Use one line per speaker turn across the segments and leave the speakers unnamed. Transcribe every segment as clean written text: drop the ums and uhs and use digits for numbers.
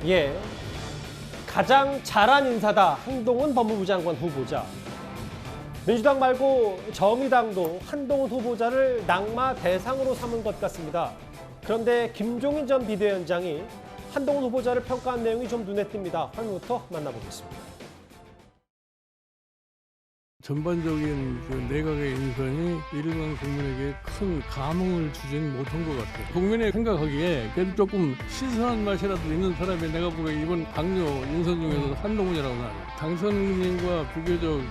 예, 가장 잘한 인사다. 한동훈 법무부 장관 후보자. 민주당 말고 정의당도 한동훈 후보자를 낙마 대상으로 삼은 것 같습니다. 그런데 김종인 전 비대위원장이 한동훈 후보자를 평가한 내용이 좀 눈에 띕니다. 화면부터 만나보겠습니다.
전반적인 그 내각의 인선이 일반 국민에게 큰 감흥을 주지는 못한 것 같아요. 국민이 생각하기에 그래도 조금 신선한 맛이라도 있는 사람이 내가 보기에 이번 당뇨 인선 중에서 한동훈이라고 나요. 당선인과 비교적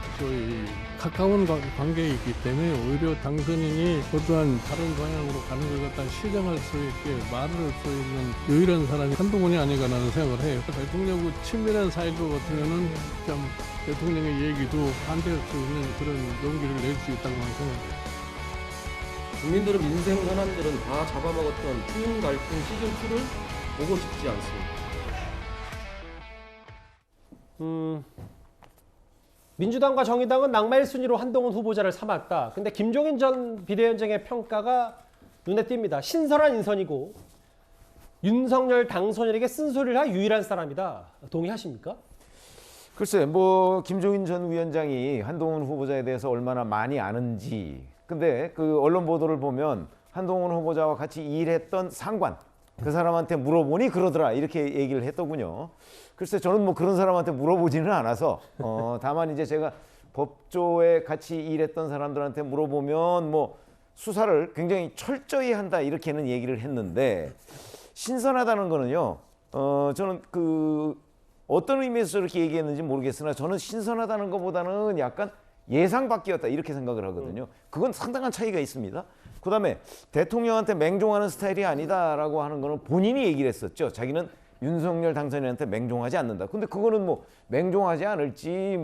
가까운 관계에 있기 때문에 오히려 당선인이 어떠한 다른 방향으로 가는 걸 갖다 시정할 수 있게 말을 할 수 있는 유일한 사람이 한동훈이 아닌가 라는 생각을 해요. 대통령과 친밀한 사이인 것 같으면은 참 대통령의 얘기도 반대할 수 있는 그런 용기를 낼 수 있다고 생각해요.
국민들은 민생 현안들은 다 잡아먹었던 추운 갈등 시즌2를 보고 싶지 않습니다.
민주당과 정의당은 낙마 1순위로 한동훈 후보자를 삼았다. 근데 김종인 전 비대위원장의 평가가 눈에 띕니다. 신선한 인선이고 윤석열 당선인에게 쓴소리를 할 유일한 사람이다. 동의하십니까?
글쎄, 김종인 전 위원장이 한동훈 후보자에 대해서 얼마나 많이 아는지. 근데 그 언론 보도를 보면 한동훈 후보자와 같이 일했던 상관, 그 사람한테 물어보니 그러더라. 이렇게 얘기를 했더군요. 글쎄, 저는 그런 사람한테 물어보지는 않아서, 다만 이제 제가 법조에 같이 일했던 사람들한테 물어보면 수사를 굉장히 철저히 한다. 이렇게는 얘기를 했는데, 신선하다는 거는요, 저는 어떤 의미에서 이렇게 얘기했는지 모르겠으나 저는 신선하다는 것보다는 약간 예상 밖이었다 이렇게 생각을 하거든요. 그건 상당한 차이가 있습니다. 그다음에 대통령한테 맹종하는 스타일이 아니다라고 하는 거는 본인이 얘기를 했었죠. 자기는 윤석열 당선인한테 맹종하지 않는다. 근데 그거는 맹종하지 않을지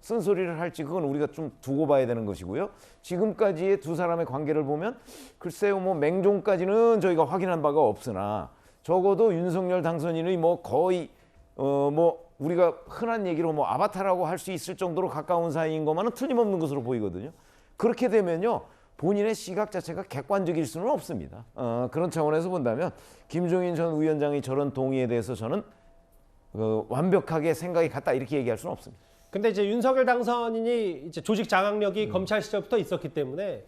쓴소리를 할지 그건 우리가 좀 두고 봐야 되는 것이고요. 지금까지의 두 사람의 관계를 보면 글쎄요 맹종까지는 저희가 확인한 바가 없으나 적어도 윤석열 당선인의 거의 우리가 흔한 얘기로 아바타라고 할 수 있을 정도로 가까운 사이인 것만은 틀림없는 것으로 보이거든요. 그렇게 되면요 본인의 시각 자체가 객관적일 수는 없습니다. 그런 차원에서 본다면 김종인 전 위원장의 저런 동의에 대해서 저는 완벽하게 생각이 같다 이렇게 얘기할 수는 없습니다.
근데 이제 윤석열 당선인이 이제 조직 장악력이 검찰 시절부터 있었기 때문에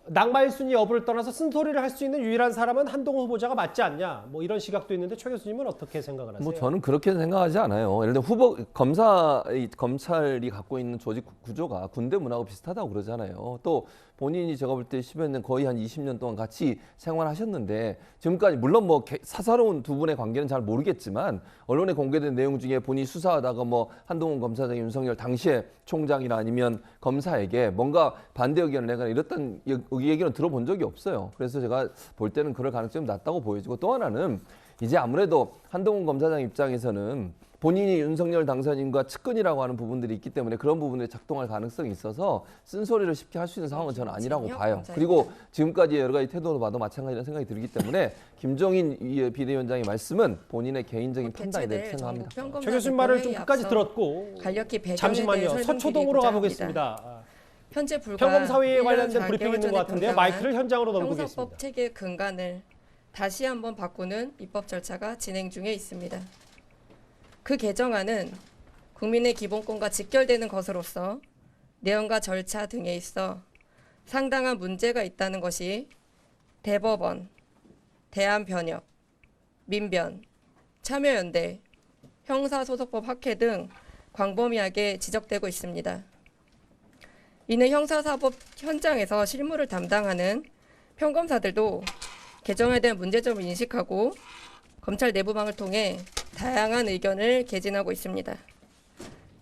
낙마 1순위 여부를 떠나서 쓴소리를 할 수 있는 유일한 사람은 한동훈 후보자가 맞지 않냐. 이런 시각도 있는데 최 교수님은 어떻게 생각을 하세요?
저는 그렇게 생각하지 않아요. 예를 들어 검찰이 갖고 있는 조직 구조가 군대 문화하고 비슷하다고 그러잖아요. 또 본인이 제가 볼 때 10여 년 거의 한 20년 동안 같이 생활하셨는데 지금까지 물론 사사로운 두 분의 관계는 잘 모르겠지만 언론에 공개된 내용 중에 본인이 수사하다가 한동훈 검사장, 윤석열 당시의 총장이나 아니면 검사에게 뭔가 반대 의견을 내거나 이랬던 얘기는 들어본 적이 없어요. 그래서 제가 볼 때는 그럴 가능성이 낮다고 보여지고 또 하나는 이제 아무래도 한동훈 검사장 입장에서는 본인이 윤석열 당선인과 측근이라고 하는 부분들이 있기 때문에 그런 부분에 작동할 가능성이 있어서 쓴소리를 쉽게 할 수 있는 상황은 저는 아니라고 봐요. 그리고 지금까지 여러 가지 태도로 봐도 마찬가지라는 생각이 들기 때문에 김종인 비대위원장의 말씀은 본인의 개인적인 판단이 될 생각합니다.
최 교수님 말을 좀 끝까지 들었고 잠시만요. 서초동으로 가보겠습니다.
현재 불과
평검사회에 관련된 브리핑이 있는 것 같은데요. 마이크를 현장으로 넘기겠습니다.
형사법 체계 근간을 다시 한번 바꾸는 입법 절차가 진행 중에 있습니다. 그 개정안은 국민의 기본권과 직결되는 것으로서 내용과 절차 등에 있어 상당한 문제가 있다는 것이 대법원, 대한변협, 민변, 참여연대, 형사소송법 학회 등 광범위하게 지적되고 있습니다. 이는 형사사법 현장에서 실무를 담당하는 평검사들도 개정에 대한 문제점을 인식하고 검찰 내부망을 통해 다양한 의견을 개진하고 있습니다.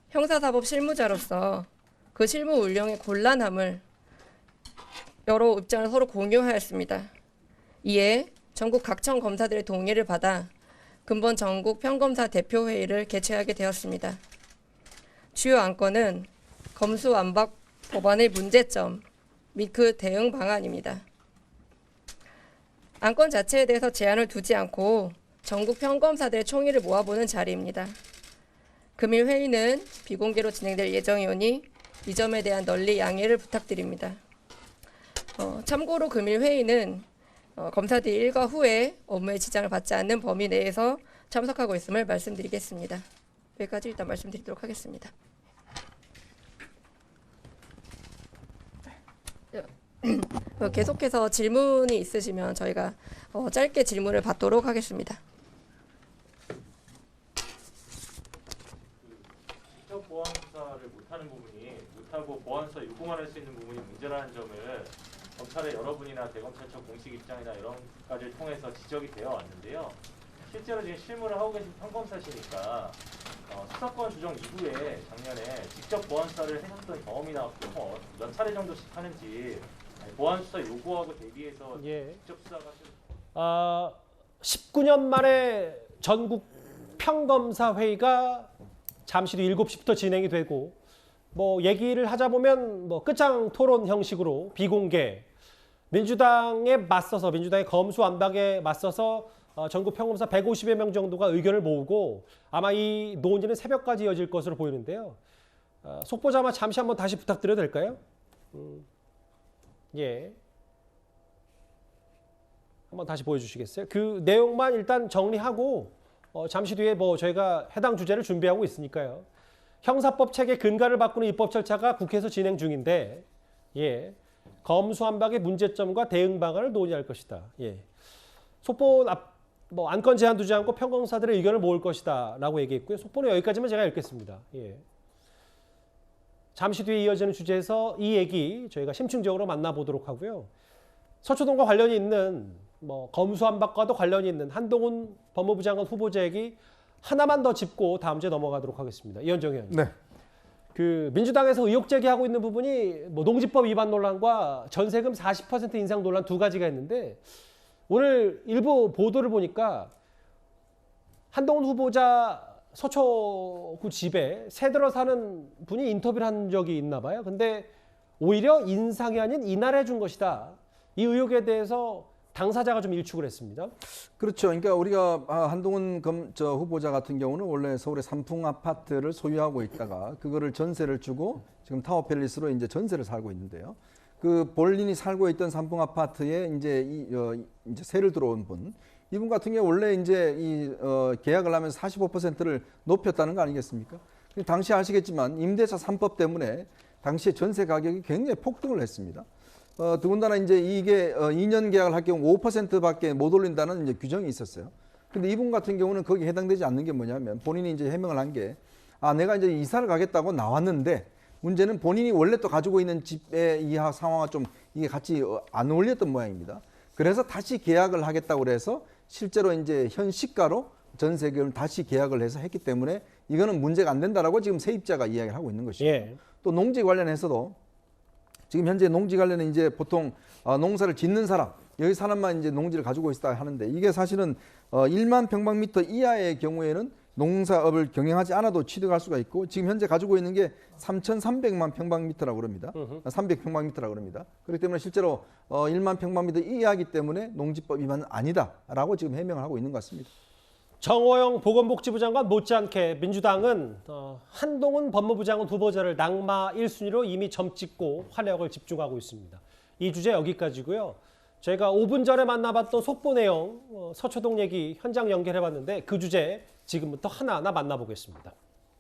형사사법 실무자로서 그 실무 운영의 곤란함을 여러 입장을 서로 공유하였습니다. 이에 전국 각청 검사들의 동의를 받아 근본 전국 평검사 대표회의를 개최하게 되었습니다. 주요 안건은 검수완박 법안의 문제점 및 그 대응 방안입니다. 안건 자체에 대해서 제한을 두지 않고 전국 평검사들의 총의를 모아보는 자리입니다. 금일 회의는 비공개로 진행될 예정이오니 이 점에 대한 널리 양해를 부탁드립니다. 참고로 금일 회의는 검사들이 일과 후에 업무에 지장을 받지 않는 범위 내에서 참석하고 있음을 말씀드리겠습니다. 여기까지 일단 말씀드리도록 하겠습니다. 계속해서 질문이 있으시면 저희가 짧게 질문을 받도록 하겠습니다.
직접 보안 수사를 못하는 부분이 못하고 보안 수사 요구만 할 수 있는 부분이 문제라는 점을 검찰의 여러분이나 대검찰청 공식 입장이나 이런 것까지를 통해서 지적이 되어 왔는데요. 실제로 지금 실무를 하고 계신 평검사시니까 수사권 조정 이후에 작년에 직접 보안 수사를 하셨던 경험이나 몇 차례 정도씩 하는지 보안 수사 요구하고 대비해서
예.
직접 수사가
19년 만에 전국 평검사 회의가 잠시 뒤 7시부터 진행이 되고 뭐 얘기를 하자 보면 뭐 끝장 토론 형식으로 비공개 민주당에 맞서서 민주당의 검수완박에 맞서서 전국 평검사 150여 명 정도가 의견을 모으고 아마 이 논의는 새벽까지 이어질 것으로 보이는데요. 속보자만 잠시 한번 다시 부탁드려도 될까요? 예. 한번 다시 보여주시겠어요? 그 내용만 일단 정리하고 잠시 뒤에 뭐 저희가 해당 주제를 준비하고 있으니까요. 형사법 체계 근간을 바꾸는 입법 절차가 국회에서 진행 중인데, 예, 검수완박의 문제점과 대응 방안을 논의할 것이다. 예, 속보 뭐 안건 제한 두지 않고 평검사들의 의견을 모을 것이다라고 얘기했고요. 속보는 여기까지만 제가 읽겠습니다. 예. 잠시 뒤에 이어지는 주제에서 이 얘기 저희가 심층적으로 만나보도록 하고요. 서초동과 관련이 있는 뭐 검수완박과도 관련이 있는 한동훈 법무부 장관 후보자 얘기 하나만 더 짚고 다음 주에 넘어가도록 하겠습니다. 이현정 의원님.
네.
그 민주당에서 의혹 제기하고 있는 부분이 뭐 농지법 위반 논란과 전세금 40% 인상 논란 두 가지가 있는데 오늘 일부 보도를 보니까 한동훈 후보자 서초구 집에 새들어 사는 분이 인터뷰를 한 적이 있나 봐요. 근데 오히려 인상이 아닌 인하를 해준 것이다. 이 의혹에 대해서 당사자가 좀 일축을 했습니다.
그렇죠. 그러니까 우리가 한동훈 후보자 같은 경우는 원래 서울의 삼풍 아파트를 소유하고 있다가 그거를 전세를 주고 지금 타워팰리스로 이제 전세를 살고 있는데요. 그 본인이 살고 있던 삼풍 아파트에 이제 세를 들어온 분, 이분 같은 경우 원래 이제 계약을 하면서 45%를 높였다는 거 아니겠습니까? 당시 아시겠지만 임대차 3법 때문에 당시에 전세 가격이 굉장히 폭등을 했습니다. 더군다나 이제 이게 2년 계약을 할 경우 5%밖에 못 올린다는 이제 규정이 있었어요. 근데 이분 같은 경우는 거기에 해당되지 않는 게 뭐냐면 본인이 이제 해명을 한 게 내가 이제 이사를 가겠다고 나왔는데 문제는 본인이 원래 또 가지고 있는 집의 이 상황과 좀 이게 같이 안 어울렸던 모양입니다. 그래서 다시 계약을 하겠다고 그래서 실제로 이제 현 시가로 전세금을 다시 계약을 해서 했기 때문에 이거는 문제가 안 된다라고 지금 세입자가 이야기를 하고 있는 것이죠.
예.
또 농지 관련해서도 지금 현재 농지 관련해 이제 보통 농사를 짓는 사람, 여기 사람만 이제 농지를 가지고 있다 하는데 이게 사실은 1만 평방미터 이하의 경우에는 농사업을 경영하지 않아도 취득할 수가 있고 지금 현재 가지고 있는 게 3,300만 평방미터라고 그럽니다. 300평방미터라고 그럽니다. 그렇기 때문에 실제로 1만 평방미터 이하이기 때문에 농지법 위반은 아니다라고 지금 해명을 하고 있는 것 같습니다.
정호영 보건복지부 장관 못지않게 민주당은 한동훈 법무부 장관 후보자를 낙마 1순위로 이미 점찍고 화력을 집중하고 있습니다. 이 주제 여기까지고요. 저희가 5분 전에 만나봤던 속보 내용 서초동 얘기 현장 연결해봤는데 그 주제 지금부터 하나하나 만나보겠습니다.